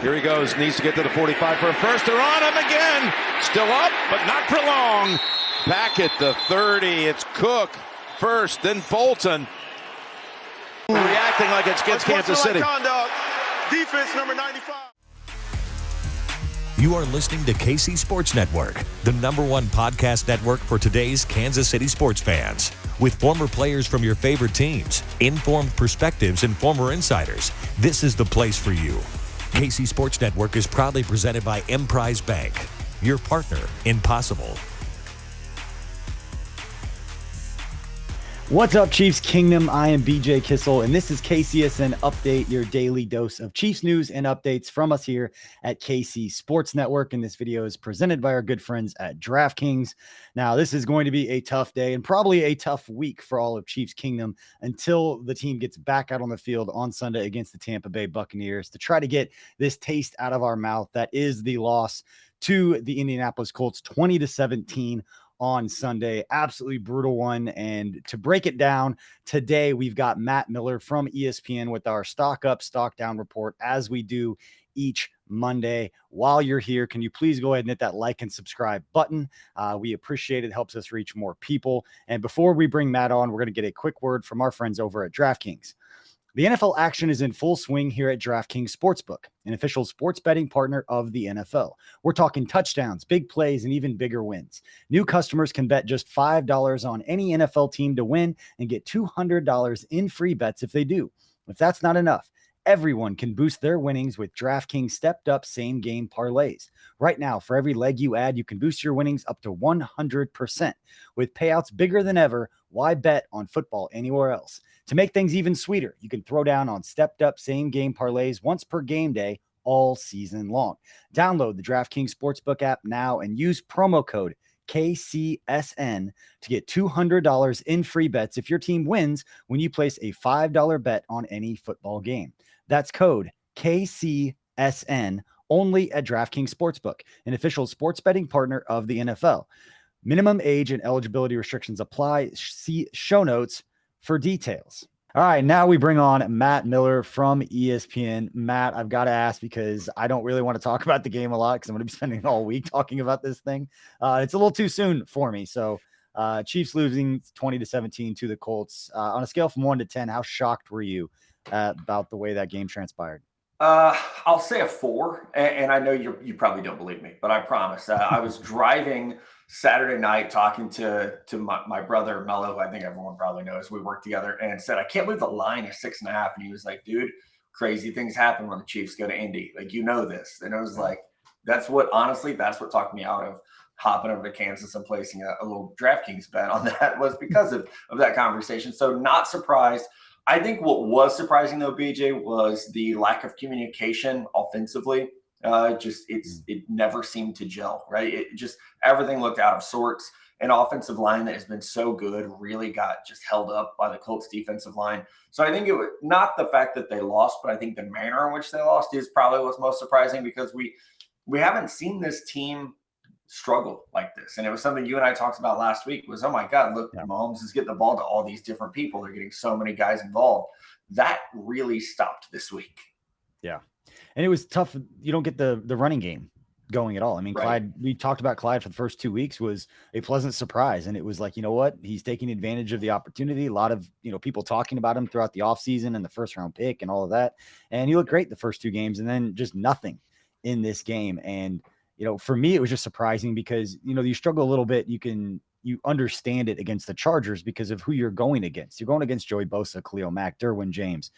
Here he goes, needs to get to the 45 for a first. They're on him again. Still up, but not for long. Back at the 30, it's Cook first, then Bolton. Reacting like it's against Kansas City. Conduct. Defense number 95. You are listening to KC Sports Network, the #1 podcast network for today's Kansas City sports fans. With former players from your favorite teams, informed perspectives, and former insiders, this is the place for you. KC Sports Network is proudly presented by Emprise Bank, your partner in possible. What's up, Chiefs Kingdom? I am BJ Kissel, and this is KCSN Update, your daily dose of Chiefs news and updates from us here at KC Sports Network. And this video is presented by our good friends at DraftKings. Now, this is going to be a tough day and probably a tough week for all of Chiefs Kingdom until the team gets back out on the field on Sunday against the Tampa Bay Buccaneers to try to get this taste out of our mouth. That is the loss to the Indianapolis Colts, 20-17. On Sunday. Absolutely brutal one. And to break it down today, we've got Matt Miller from ESPN with our stock up, stock down report, as we do each Monday. While you're here, can you please go ahead and hit that like and subscribe button? We appreciate it. It helps us reach more people. And before we bring Matt on, we're going to get a quick word from our friends over at DraftKings. The NFL action is in full swing here at DraftKings Sportsbook, an official sports betting partner of the NFL. We're talking touchdowns, big plays, and even bigger wins. New customers can bet just $5 on any NFL team to win and get $200 in free bets if they do. If that's not enough, everyone can boost their winnings with DraftKings stepped-up same-game parlays. Right now, for every leg you add, you can boost your winnings up to 100%. With payouts bigger than ever, why bet on football anywhere else? To make things even sweeter, you can throw down on stepped-up same-game parlays once per game day all season long. Download the DraftKings Sportsbook app now and use promo code KCSN to get $200 in free bets if your team wins when you place a $5 bet on any football game. That's code KCSN only at DraftKings Sportsbook, an official sports betting partner of the NFL. Minimum age and eligibility restrictions apply. See show notes for details. All right, now we bring on Matt Miller from ESPN. Matt, I've got to ask because I don't really want to talk about the game a lot because I'm going to be spending all week talking about this thing. It's a little too soon for me. So Chiefs losing 20-17 to the Colts. On a scale from 1 to 10, how shocked were you about the way that game transpired? I'll say a 4, and I know you probably don't believe me, but I promise. I was driving Saturday night talking to my brother Mello, who I think everyone probably knows. We worked together, and said, I can't believe the line is 6.5. And he was like, dude, crazy things happen when the Chiefs go to Indy. Like, you know this. And I was like, that's what talked me out of hopping over to Kansas and placing a little DraftKings bet on that, was because of that conversation. So not surprised. I think what was surprising, though, BJ, was the lack of communication offensively. It never seemed to gel, right? It just, everything looked out of sorts. An offensive line that has been so good really got just held up by the Colts defensive line. So I think it was not the fact that they lost, but I think the manner in which they lost is probably what's most surprising, because we haven't seen this team struggle like this. And it was something you and I talked about last week was, oh my God, look, Mahomes is getting the ball to all these different people. They're getting so many guys involved. That really stopped this week. Yeah. And it was tough. You don't get the running game going at all. I mean, right. Clyde, we talked about Clyde for the first 2 weeks, was a pleasant surprise. And it was like, you know what? He's taking advantage of the opportunity. A lot of, people talking about him throughout the offseason and the first round pick and all of that. And he looked great the first 2 games, and then just nothing in this game. And, for me, it was just surprising because, you struggle a little bit. You understand it against the Chargers because of who you're going against. You're going against Joey Bosa, Khalil Mack, Derwin James.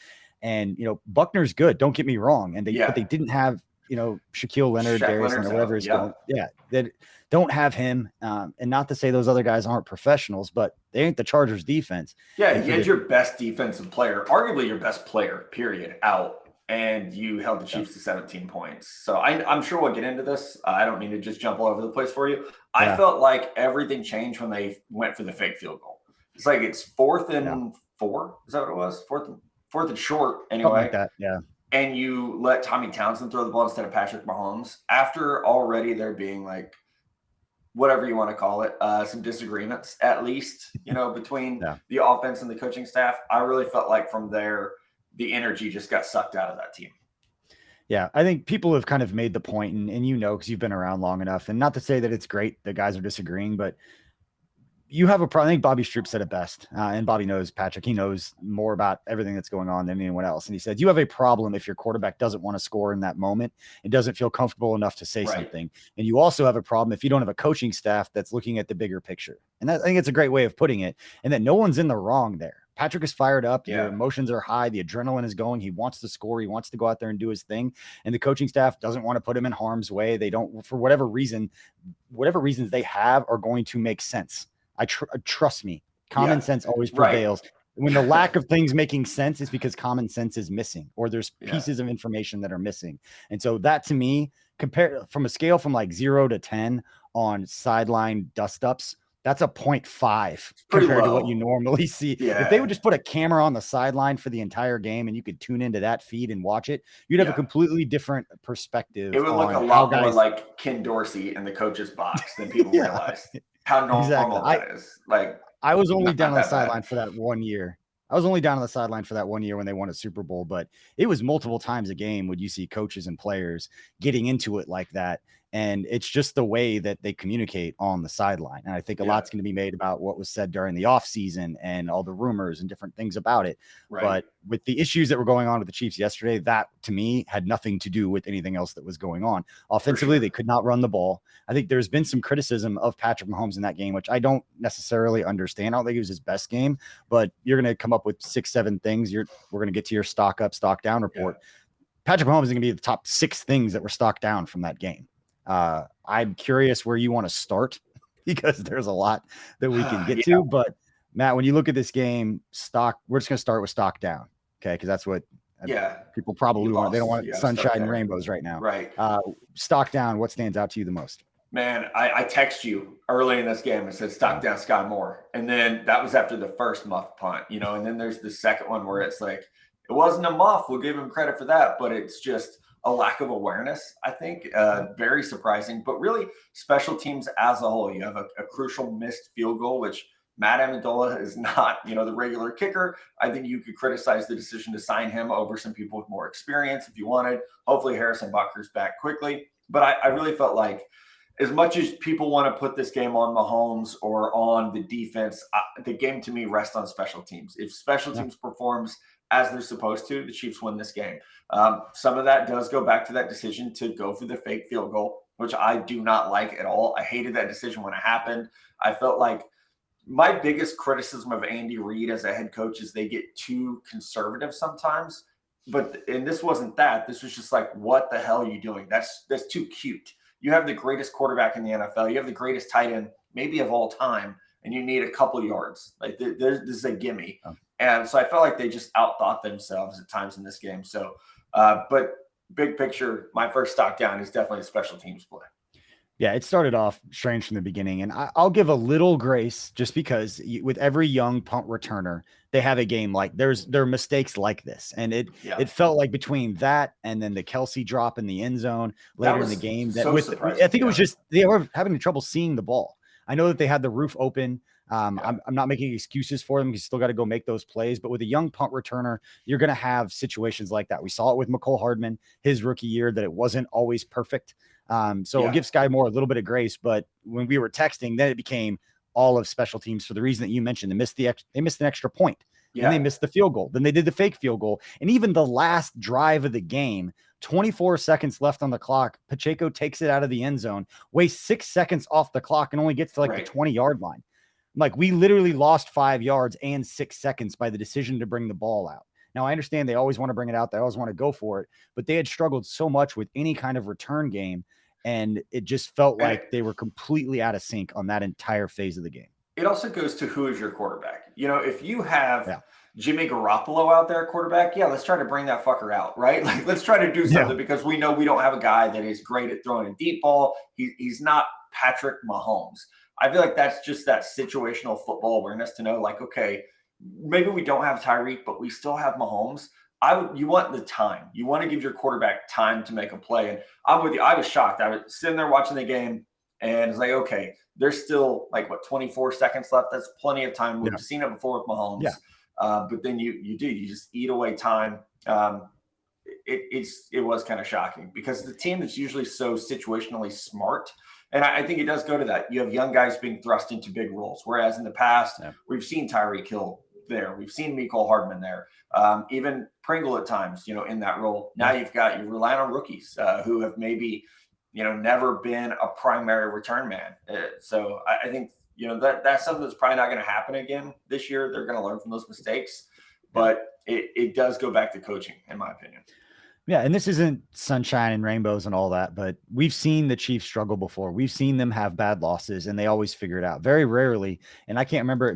And, Buckner's good. Don't get me wrong. And but they didn't have, Shaquille Leonard, Darius, or whatever is going. Yeah. They don't have him. And not to say those other guys aren't professionals, but they ain't the Chargers defense. Yeah. You had your best defensive player, arguably your best player, period, out. And you held the Chiefs to 17 points. So I'm sure we'll get into this. I don't mean to just jump all over the place for you. I felt like everything changed when they went for the fake field goal. It's like it's 4th and 4. Is that what it was? Fourth and short anyway. Something like that, yeah. And you let Tommy Townsend throw the ball instead of Patrick Mahomes after already there being like, whatever you want to call it, some disagreements, at least, between the offense and the coaching staff. I really felt like from there, the energy just got sucked out of that team. Yeah, I think people have kind of made the point, and you know, because you've been around long enough, and not to say that it's great that guys are disagreeing, but you have a problem. I think Bobby Stroop said it best, and Bobby knows, Patrick. He knows more about everything that's going on than anyone else. And he said, you have a problem if your quarterback doesn't want to score in that moment and doesn't feel comfortable enough to say something. And you also have a problem if you don't have a coaching staff that's looking at the bigger picture. And I think it's a great way of putting it, and that no one's in the wrong there. Patrick is fired up. Your emotions are high. The adrenaline is going. He wants to score. He wants to go out there and do his thing. And the coaching staff doesn't want to put him in harm's way. They don't, for whatever reasons they have are going to make sense. Trust me, common sense always prevails. When the lack of things making sense is because common sense is missing, or there's pieces of information that are missing. And so that, to me, compared from a scale from like 0 to 10 on sideline dust ups, that's a 0.5 compared to what you normally see. If they would just put a camera on the sideline for the entire game and you could tune into that feed and watch it, you'd have a completely different perspective. It would look a lot more like Ken Dorsey in the coach's box than people realize. How normal that is. Like, I was only down on the sideline for that 1 year. I was only down on the sideline for that 1 year when they won a Super Bowl, but it was multiple times a game would you see coaches and players getting into it like that. And it's just the way that they communicate on the sideline. And I think a lot's going to be made about what was said during the offseason and all the rumors and different things about it. But with the issues that were going on with the Chiefs yesterday, that to me had nothing to do with anything else that was going on. Offensively, they could not run the ball. I think there's been some criticism of Patrick Mahomes in that game, which I don't necessarily understand. I don't think it was his best game, but you're going to come up with 6-7 things. We're going to get to your stock up, stock down report. Patrick Mahomes is going to be the top 6 things that were stock down from that game. I'm curious where you want to start because there's a lot that we can get to. But Matt, when you look at this game, we're just going to start with stock down. Okay. Because that's what people probably want. They don't want sunshine and rainbows right now. Stock down. What stands out to you the most? Man, I text you early in this game and said stock down Sky Moore. And then that was after the first muff punt, and then there's the second one where it's like, it wasn't a muff. We'll give him credit for that, but it's just a lack of awareness, I think. Very surprising, but really special teams as a whole. You have a crucial missed field goal, which Matt Amendola is not, the regular kicker. I think you could criticize the decision to sign him over some people with more experience if you wanted. Hopefully Harrison Butker's back quickly. But I really felt like as much as people want to put this game on Mahomes or on the defense, the game to me rests on special teams. If special teams performs as they're supposed to, the Chiefs win this game. Some of that does go back to that decision to go for the fake field goal, which I do not like at all. I hated that decision when it happened. I felt like my biggest criticism of Andy Reid as a head coach is they get too conservative sometimes. And this wasn't that. This was just like, what the hell are you doing? That's too cute. You have the greatest quarterback in the NFL. You have the greatest tight end, maybe of all time, and you need a couple yards. Like this is a gimme. And so I felt like they just outthought themselves at times in this game. So, but big picture, my first stock down is definitely a special teams play. Yeah, it started off strange from the beginning, and I'll give a little grace just because with every young punt returner, they have a game like there are mistakes like this, and it felt like between that and then the Kelsey drop in the end zone later in the game I think it was just they were having trouble seeing the ball. I know that they had the roof open. I'm not making excuses for them. You still got to go make those plays. But with a young punt returner, you're going to have situations like that. We saw it with McCole Hardman, his rookie year, that it wasn't always perfect. So I'll give Sky Moore a little bit of grace. But when we were texting, then it became all of special teams for the reason that you mentioned. They missed an extra point. And they missed the field goal. Then they did the fake field goal. And even the last drive of the game, 24 seconds left on the clock, Pacheco takes it out of the end zone, wastes 6 seconds off the clock, and only gets to the 20-yard line. Like, we literally lost 5 yards and 6 seconds by the decision to bring the ball out. Now, I understand they always want to bring it out. They always want to go for it. But they had struggled so much with any kind of return game, and it just felt like they were completely out of sync on that entire phase of the game. It also goes to who is your quarterback. If you have Jimmy Garoppolo out there, quarterback, let's try to bring that fucker out, right? Like, let's try to do something because we know we don't have a guy that is great at throwing a deep ball. He's not Patrick Mahomes. I feel like that's just that situational football awareness to know, like, okay, maybe we don't have Tyreek, but we still have Mahomes. You want the time. You want to give your quarterback time to make a play. And I'm with you. I was shocked. I was sitting there watching the game, and it's like, okay, there's still 24 seconds left. That's plenty of time. We've seen it before with Mahomes. But then you just eat away time. it was kind of shocking because the team is usually so situationally smart. And I think it does go to that. You have young guys being thrust into big roles, whereas in the past, we've seen Tyreek Hill there. We've seen Mecole Hardman there. Even Pringle at times, in that role. Now you're relying on rookies who have maybe, never been a primary return man. So I think, that's something that's probably not going to happen again this year. They're going to learn from those mistakes, but it does go back to coaching, in my opinion. Yeah, and this isn't sunshine and rainbows and all that, but we've seen the Chiefs struggle before. We've seen them have bad losses, and they always figure it out. Very rarely, and I can't remember,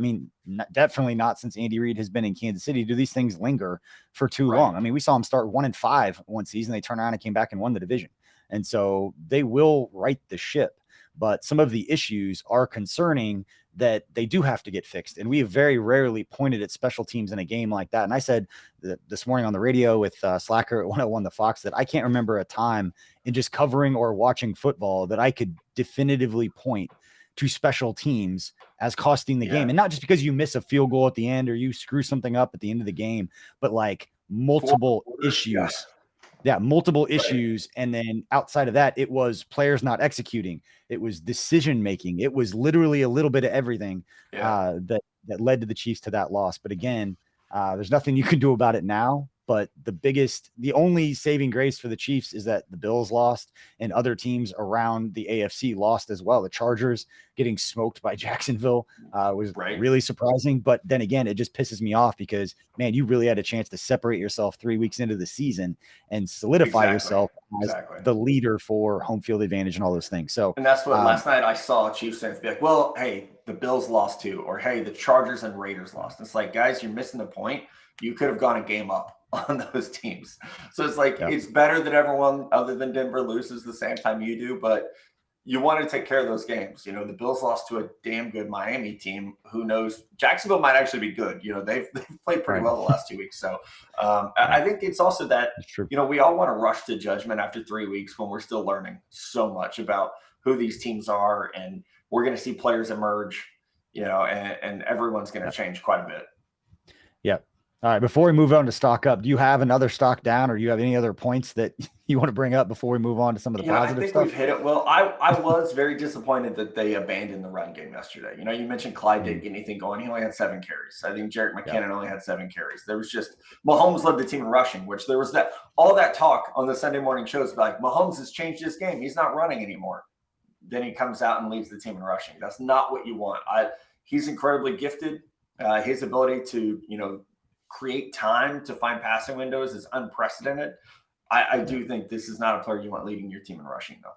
definitely not since Andy Reid has been in Kansas City, do these things linger for too long. I mean, we saw them start 1-5 one season. They turned around and came back and won the division. And so they will right the ship. But some of the issues are concerning that they do have to get fixed. And we have very rarely pointed at special teams in a game like that. And I said this morning on the radio with Slacker at 101 The Fox that I can't remember a time in just covering or watching football that I could definitively point to special teams as costing the game. And not just because you miss a field goal at the end or you screw something up at the end of the game, but like multiple issues. Multiple issues. And then outside of that, it was players not executing. It was decision making. It was literally a little bit of everything that led to the Chiefs to that loss. But again, there's nothing you can do about it now. But the only saving grace for the Chiefs is that the Bills lost and other teams around the AFC lost as well. The Chargers getting smoked by Jacksonville was really surprising. But then again, it just pisses me off because, man, you really had a chance to separate yourself 3 weeks into the season and solidify yourself as the leader for home field advantage and all those things. So, and that's what last night I saw Chiefs fans be like, well, hey, the Bills lost too, or hey, the Chargers and Raiders lost. It's like, guys, you're missing the point. You could have gone a game up on those teams. So it's like, it's better that everyone other than Denver loses the same time you do, but you want to take care of those games. The Bills lost to a damn good Miami team. Who knows? Jacksonville might actually be good. They've played pretty well the last 2 weeks. So I think it's also that, we all want to rush to judgment after 3 weeks when we're still learning so much about who these teams are. And we're going to see players emerge, and everyone's going to change quite a bit. Yeah. All right. Before we move on to stock up, do you have another stock down or do you have any other points that you want to bring up before we move on to some of the positive stuff? I think we've hit it. Well, I was very disappointed that they abandoned the run game yesterday. You mentioned Clyde didn't get anything going. He only had 7 carries. I think Jerick McKinnon only had 7 carries. There was just Mahomes led the team in rushing, which there was all that talk on the Sunday morning shows like Mahomes has changed his game. He's not running anymore. Then he comes out and leads the team in rushing. That's not what you want. He's incredibly gifted. His ability to, create time to find passing windows is unprecedented. I do think this is not a player you want leading your team in rushing, though.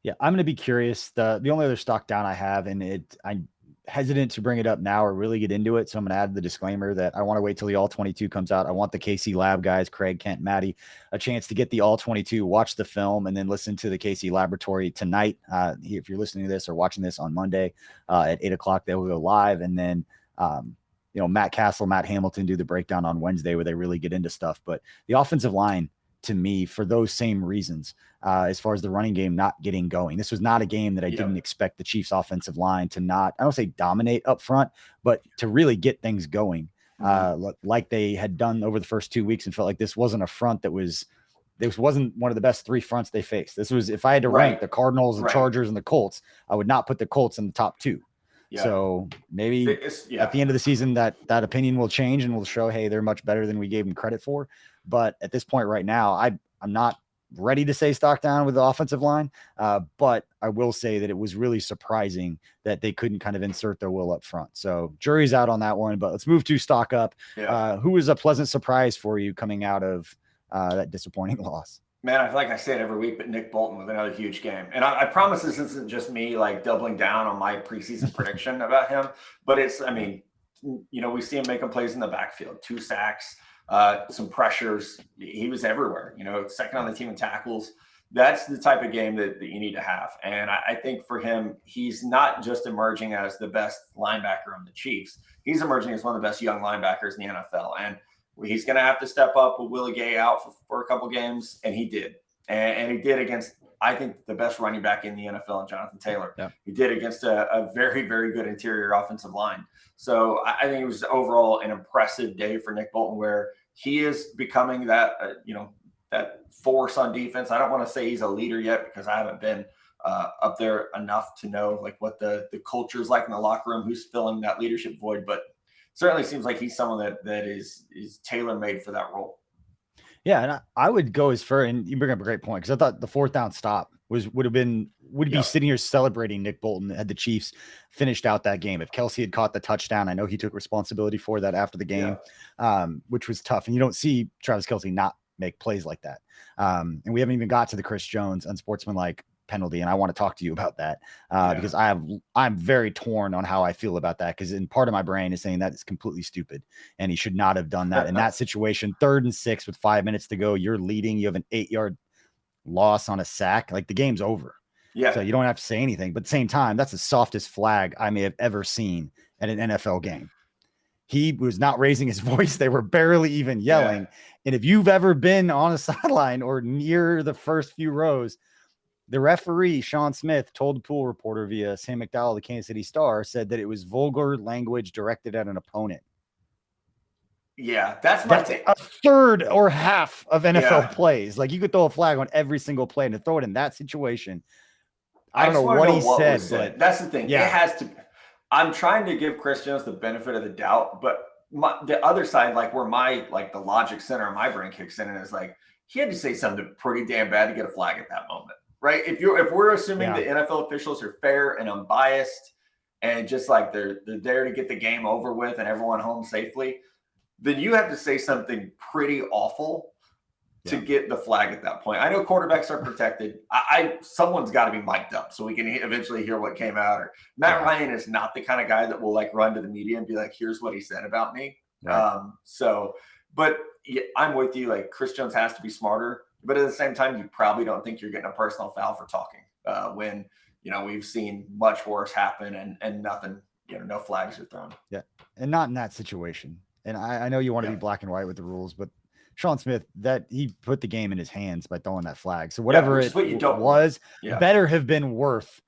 Yeah, I'm going to be curious. The only other stock down I have, and I'm hesitant to bring it up now or really get into it, so I'm going to add the disclaimer that I want to wait till the All-22 comes out. I want the KC Lab guys, Craig, Kent, Maddie, a chance to get the All-22, watch the film, and then listen to the KC Laboratory tonight. If you're listening to this or watching this on Monday at 8 o'clock, they will go live, and then Matt Castle, Matt Hamilton do the breakdown on Wednesday where they really get into stuff. But the offensive line, to me, for those same reasons, as far as the running game not getting going, this was not a game that I didn't expect the Chiefs offensive line to not, I don't say dominate up front, but to really get things going like they had done over the first 2 weeks, and felt like this wasn't a front this wasn't one of the best 3 fronts they faced. This was, if I had to rank the Cardinals, the Chargers, and the Colts, I would not put the Colts in the top 2. Yeah. So maybe at the end of the season that opinion will change and we'll show, hey, they're much better than we gave them credit for. But at this point right now, I'm not ready to say stock down with the offensive line. But I will say that it was really surprising that they couldn't kind of insert their will up front. So jury's out on that one, but let's move to stock up. Who was a pleasant surprise for you coming out of that disappointing loss? Man, I feel like I say it every week, but Nick Bolton with another huge game. And I promise this isn't just me like doubling down on my preseason prediction about him, but it's, we see him making plays in the backfield, 2 sacks, some pressures. He was everywhere, second on the team in tackles. That's the type of game that you need to have. And I think for him, he's not just emerging as the best linebacker on the Chiefs. He's emerging as one of the best young linebackers in the NFL. And he's going to have to step up with Willie Gay out for a couple games, and he did. And he did against, I think, the best running back in the NFL, Jonathan Taylor. Yeah. He did against a very, very good interior offensive line. So I think it was overall an impressive day for Nick Bolton, where he is becoming that, force on defense. I don't want to say he's a leader yet because I haven't been up there enough to know like what the culture is like in the locker room, who's filling that leadership void. But certainly seems like he's someone that is tailor made for that role. Yeah, and I would go as far, and you bring up a great point because I thought the fourth down stop would be sitting here celebrating Nick Bolton had the Chiefs finished out that game. If Kelsey had caught the touchdown, I know he took responsibility for that after the game, which was tough. And you don't see Travis Kelsey not make plays like that. And we haven't even got to the Chris Jones unsportsmanlike penalty, and I want to talk to you about that because I'm very torn on how I feel about that, because in part of my brain is saying that is completely stupid and he should not have done that in that situation. 3rd and 6 with 5 minutes to go, you're leading, you have an 8-yard loss on a sack, like the game's over. So you don't have to say anything, but at the same time, that's the softest flag I may have ever seen at an NFL game. He was not raising his voice. They were barely even yelling. And if you've ever been on a sideline or near the first few rows, the referee, Sean Smith, told the pool reporter via Sam McDowell, the Kansas City Star, said that it was vulgar language directed at an opponent. That's a third or half of NFL plays. Like, you could throw a flag on every single play, and to throw it in that situation, I don't know what he said, but that's the thing. It has to. I'm trying to give Chris Jones the benefit of the doubt, but the other side, like where the logic center of my brain kicks in, and is like, he had to say something pretty damn bad to get a flag at that moment. Right. If we're assuming the NFL officials are fair and unbiased and just like they're there to get the game over with and everyone home safely, then you have to say something pretty awful to get the flag at that point. I know quarterbacks are protected. Someone's got to be mic'd up so we can eventually hear what came out. Or Matt Ryan is not the kind of guy that will like run to the media and be like, here's what he said about me. But I'm with you. Like, Chris Jones has to be smarter. But at the same time, you probably don't think you're getting a personal foul for talking when, we've seen much worse happen and nothing, no flags are thrown. Yeah. And not in that situation. And I know you want to be black and white with the rules, but Sean Smith, that he put the game in his hands by throwing that flag. So whatever better have been worth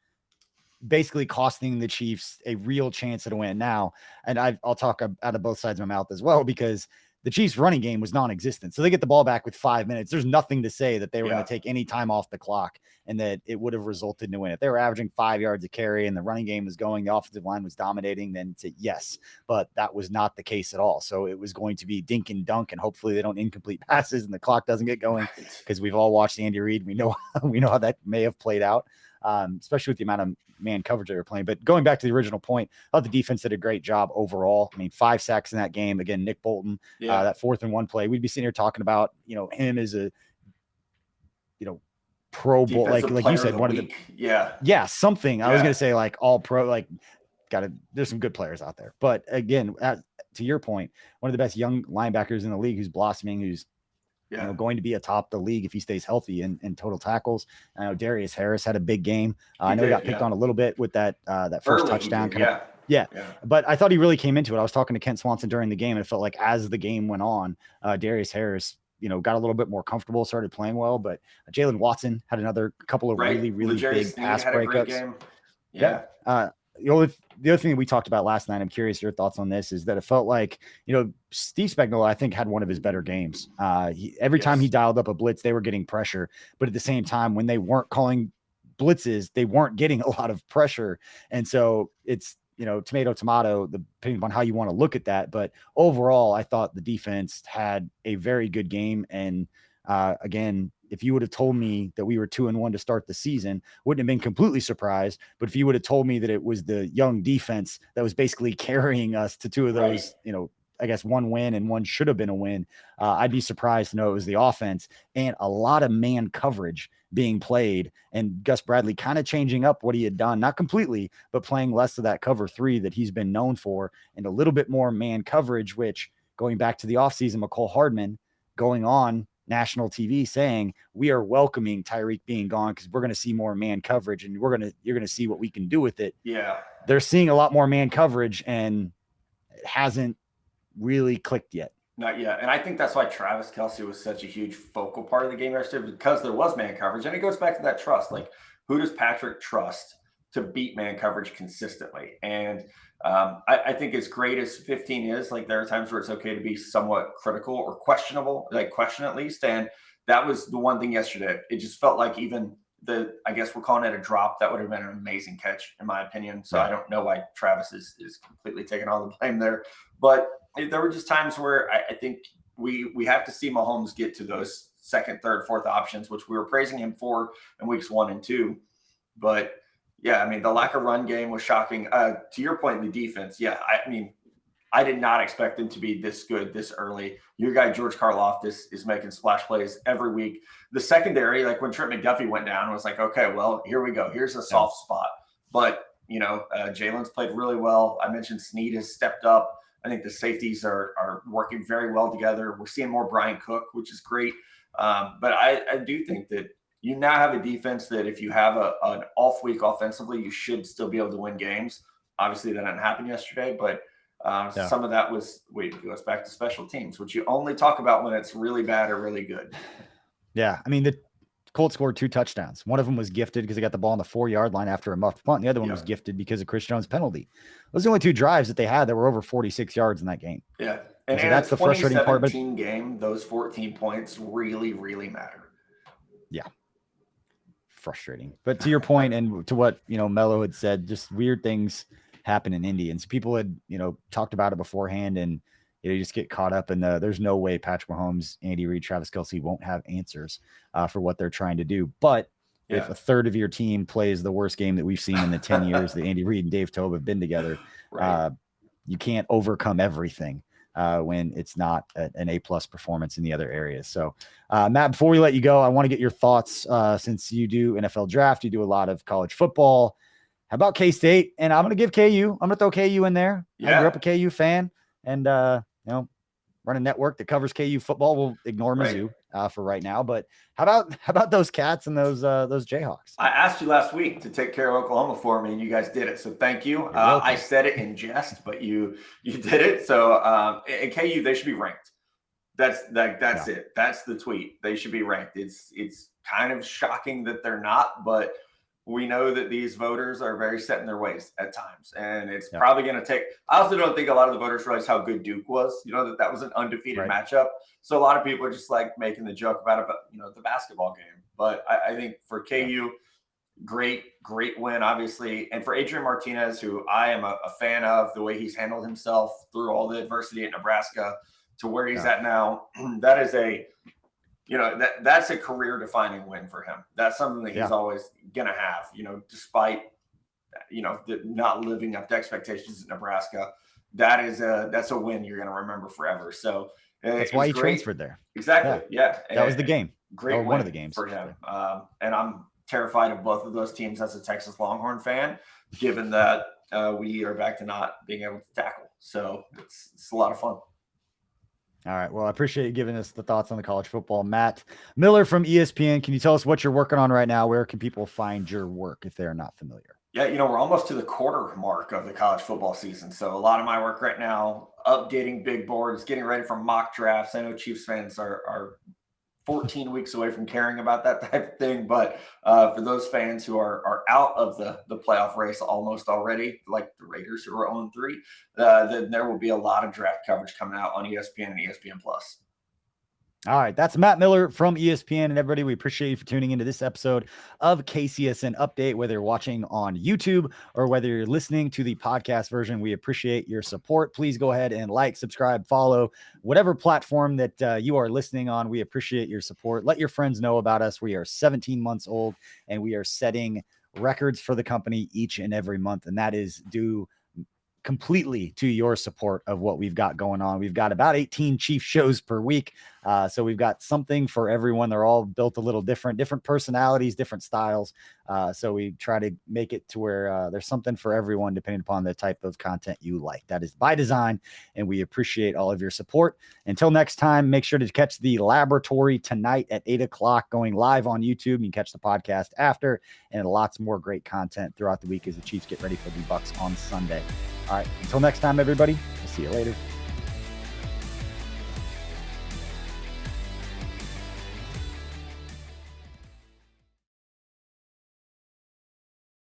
basically costing the Chiefs a real chance at a win now. And I'll talk out of both sides of my mouth as well, because the Chiefs running game was non-existent. So they get the ball back with 5 minutes. There's nothing to say that they were going to take any time off the clock and that it would have resulted in a win. If they were averaging 5 yards a carry and the running game was going, the offensive line was dominating, then it's yes. But that was not the case at all. So it was going to be dink and dunk, and hopefully they don't incomplete passes and the clock doesn't get going, because we've all watched Andy Reid. We know how that may have played out. Especially with the amount of man coverage they were playing. But going back to the original point, I thought the defense did a great job overall. I mean, 5 sacks in that game. Again, Nick Bolton, that 4th and 1 play, we'd be sitting here talking about, him as a, Pro Bowl, like you said, one of the, something. I was going to say like all pro, like there's some good players out there. But again, to your point, one of the best young linebackers in the league who's blossoming, who's going to be atop the league if he stays healthy in total tackles. I know Darius Harris had a big game. I know he got picked on a little bit with that first touchdown. But I thought he really came into it. I was talking to Kent Swanson during the game, and it felt like as the game went on, Darius Harris, got a little bit more comfortable, started playing well. But Jalen Watson had another couple of really big pass breakups. The other thing that we talked about last night, I'm curious your thoughts on this, is that it felt like, Steve Spagnuolo, I think, had one of his better games. Every time he dialed up a blitz, they were getting pressure. But at the same time, when they weren't calling blitzes, they weren't getting a lot of pressure. And so it's, tomato, depending upon how you want to look at that. But overall, I thought the defense had a very good game. And again, if you would have told me that we were 2-1 to start the season, wouldn't have been completely surprised. But if you would have told me that it was the young defense that was basically carrying us to 2 of those, I guess 1 win and 1 should have been a win, I'd be surprised to know it was the offense, and a lot of man coverage being played, and Gus Bradley kind of changing up what he had done, not completely, but playing less of that cover 3 that he's been known for, and a little bit more man coverage, which, going back to the offseason, McCole Hardman going on national TV saying we are welcoming Tyreek being gone because we're going to see more man coverage, and you're going to see what we can do with it. They're seeing a lot more man coverage, and it hasn't really clicked yet. Not yet. And I think that's why Travis Kelsey was such a huge focal part of the game yesterday, because there was man coverage. And it goes back to that trust. Like, who does Patrick trust to beat man coverage consistently? And I think as great as 15 is, like, there are times where it's okay to be somewhat critical or questionable, like question at least. And that was the one thing yesterday. It just felt like even I guess we're calling it a drop. That would have been an amazing catch, in my opinion. So I don't know why Travis is completely taking all the blame there. But there were just times where I think we have to see Mahomes get to those second, third, fourth options, which we were praising him for in weeks 1 and 2. But yeah, I mean, the lack of run game was shocking. To your point, the defense, yeah, I mean, I did not expect them to be this good this early. Your guy, George Karlaftis, is making splash plays every week. The secondary, like when Trent McDuffie went down, was like, okay, well, here we go. Here's a soft spot. But, Jalen's played really well. I mentioned Snead has stepped up. I think the safeties are working very well together. We're seeing more Brian Cook, which is great. But I do think that you now have a defense that if you have an off week offensively, you should still be able to win games. Obviously, that didn't happen yesterday, but some of that goes back to special teams, which you only talk about when it's really bad or really good. Yeah. I mean, the Colts scored 2 touchdowns. One of them was gifted because they got the ball on the 4-yard line after a muffed punt. And the other one was gifted because of Chris Jones' penalty. Those are the only 2 drives that they had that were over 46 yards in that game. Yeah. And so that's the frustrating part. But game, those 14 points really, really matter. Yeah. Frustrating. But to your point and to what, Mello had said, just weird things happen in Indy. And so people had, talked about it beforehand, and you just get caught up in there's no way Patrick Mahomes, Andy Reid, Travis Kelce won't have answers for what they're trying to do. But if a third of your team plays the worst game that we've seen in the 10 years that Andy Reid and Dave Tobe have been together, you can't overcome everything when it's not an A-plus performance in the other areas. So, Matt, before we let you go, I want to get your thoughts since you do NFL draft, you do a lot of college football. How about K-State? And I'm going to give KU. I'm going to throw KU in there. Yeah. I grew up a KU fan, and run a network that covers KU football. We'll ignore Mizzou for right now. But how about those Cats and those Jayhawks? I asked you last week to take care of Oklahoma for me, and you guys did it. So thank you. I said it in jest, but you did it. So at KU, they should be ranked. That's it. That's the tweet. They should be ranked. It's kind of shocking that they're not, but we know that these voters are very set in their ways at times, and it's probably going to take. I also don't think a lot of the voters realize how good Duke was. That was an undefeated matchup. So a lot of people are just like making the joke about it, but the basketball game. But I think for KU, great win, obviously, and for Adrian Martinez, who I am a fan of, the way he's handled himself through all the adversity at Nebraska to where he's at now. That is that's a career-defining win for him. That's something that he's always gonna have. Despite not living up to expectations at Nebraska, that's a win you're gonna remember forever. So that's why he transferred there. Exactly. Yeah. That was the game. Great win, one of the games for him. And I'm terrified of both of those teams as a Texas Longhorn fan, given that we are back to not being able to tackle. So it's a lot of fun. All right. Well, I appreciate you giving us the thoughts on the college football. Matt Miller from ESPN. Can you tell us what you're working on right now? Where can people find your work if they're not familiar? Yeah, we're almost to the quarter mark of the college football season. So a lot of my work right now, updating big boards, getting ready for mock drafts. I know Chiefs fans are 14 weeks away from caring about that type of thing. But for those fans who are out of the playoff race almost already, like the Raiders who are 0-3, then there will be a lot of draft coverage coming out on ESPN and ESPN+. All right. That's Matt Miller from ESPN. And everybody, we appreciate you for tuning into this episode of KCSN Update, whether you're watching on YouTube or whether you're listening to the podcast version. We appreciate your support. Please go ahead and like, subscribe, follow, whatever platform that you are listening on. We appreciate your support. Let your friends know about us. We are 17 months old, and we are setting records for the company each and every month. And that is due completely to your support of what we've got going on. We've got about 18 Chief shows per week. So we've got something for everyone. They're all built a little different personalities, different styles. So we try to make it to where there's something for everyone, depending upon the type of content you like. That is by design, and we appreciate all of your support. Until next time, make sure to catch the Laboratory tonight at 8:00 going live on YouTube. You can catch the podcast after, and lots more great content throughout the week as the Chiefs get ready for the Bucs on Sunday. All right. Until next time, everybody. We'll see you later.